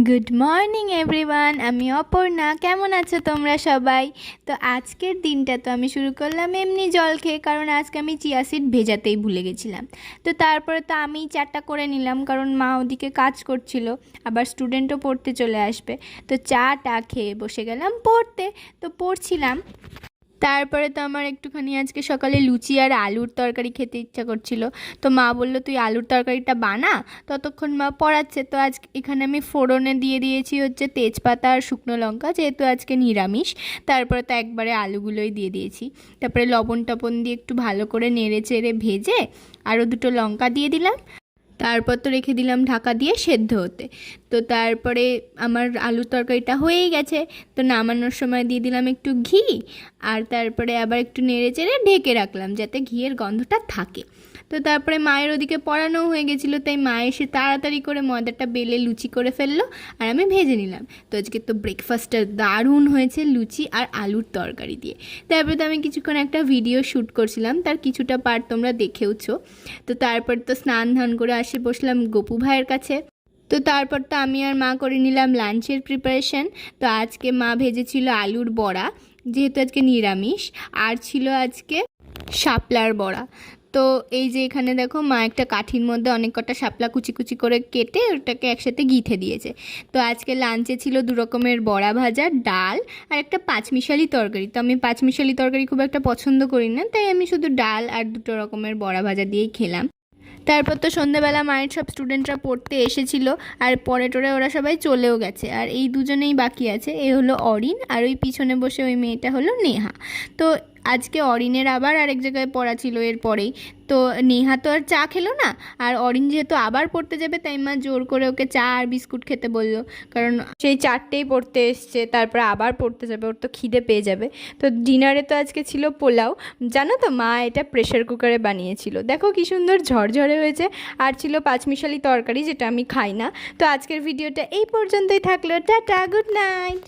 Good morning everyone, আমি অপর্ণা। কেমন আছো তোমরা সবাই? তো আজকের দিনটা তো আমি শুরু করলাম এমনি জল খেয়ে, কারণ আজকে আমি চিয়া সিড ভেজাতেই ভুলে গেছিলাম। তো তারপরে তো আমি চাটা করে নিলাম, কারণ মা ওদিকে কাজ করছিল, আবার স্টুডেন্টও পড়তে চলে আসবে। তো চাটা খেয়ে বসে গেলাম পড়তে। তো পড়ছিলাম, তারপরে তো আমার একটুখানি আজকে সকালে লুচি আর আলুর তরকারি খেতে ইচ্ছা করছিল। তো মা বললো তুই আলুর তরকারিটা বানা, ততক্ষণ মা পড়াচ্ছে। তো আজ এখানে আমি ফোড়নে দিয়ে দিয়েছি হচ্ছে তেজপাতা আর শুকনো লঙ্কা, যেহেতু আজকে নিরামিষ। তারপরে তো একবারে আলুগুলোই দিয়ে দিয়েছি। তারপরে লবণ টবণ দিয়ে একটু ভালো করে নেড়ে চেড়ে ভেজে আরও দুটো লঙ্কা দিয়ে দিলাম। তারপর তো রেখে দিলাম ঢাকা দিয়ে সেদ্ধ হতে। তো তারপরে আমার আলুর তরকারিটা হয়েই গেছে। তো নামানোর সময় দিয়ে দিলাম একটু ঘি, আর তারপরে আবার একটু নেড়ে চেড়ে ঢেকে রাখলাম যাতে ঘিয়ের গন্ধটা থাকে। তো তারপরে মায়ের ওদিকে পড়ানো হয়ে গেছিলো, তাই মা এসে তাড়াতাড়ি করে ময়দাটা বেলে লুচি করে ফেললো, আর আমি ভেজে নিলাম। তো আজকে তো ব্রেকফাস্টটা দারুণ হয়েছে লুচি আর আলুর তরকারি দিয়ে। তারপরে তো আমি কিছুক্ষণ একটা ভিডিও শ্যুট করছিলাম, তার কিছুটা পার্ট তোমরা দেখেওছো। তো তারপর তো স্নান ধান করে আসে বসলাম গপু ভাইয়ের কাছে। তো তারপর তো আমি আর মা করে নিলাম লাঞ্চের প্রিপারেশন। তো আজকে মা ভেজেছিল আলুর বড়া, যেহেতু আজকে নিরামিষ, আর ছিল আজকে শাপলার বড়া। তো এই যে এখানে দেখো মা একটা কাঠির মধ্যে অনেক কটা শাপলা কুচি কুচি করে কেটে ওটাকে একসাথে গিঁথে দিয়েছে। তো আজকে লাঞ্চে ছিল 2 রকমের বড়া ভাজা, ডাল আর একটা পাঁচমিশালি তরকারি। তো আমি পাঁচমিশালি তরকারি খুব একটা পছন্দ করি না, তাই আমি শুধু ডাল আর 2 রকমের বড়া ভাজা দিয়েই খেলাম। তারপর তো সন্ধ্যেবেলা মায়ের সব স্টুডেন্টরা পড়তে এসেছিল, আর পরে টোরে ওরা সবাই চলেও গেছে, আর এই দুজনেই বাকি আছে। এ হলো অরিন, আর ওই পিছনে বসে ওই মেয়েটা হলো নেহা। তো আজকে অরিনের আবার আরেক জায়গায় পড়া ছিল এরপরেই। তো নেহা তো আর চা খেলো না, আর অরিন যেহেতু আবার পড়তে যাবে, তাই মা জোর করে ওকে চা আর বিস্কুট খেতে বললো, কারণ সেই 4টেই পড়তে এসছে, তারপরে আবার পড়তে যাবে, ওর তো খিদে পেয়ে যাবে। তো ডিনারে তো আজকে ছিল পোলাও। জানো তো মা এটা প্রেশার কুকারে বানিয়েছিল, দেখো কি সুন্দর ঝরঝরে হয়েছে। আর ছিল পাঁচমিশালি তরকারি, যেটা আমি খাই না। তো আজকের ভিডিওটা এই পর্যন্তই থাকলো। Tata, good night.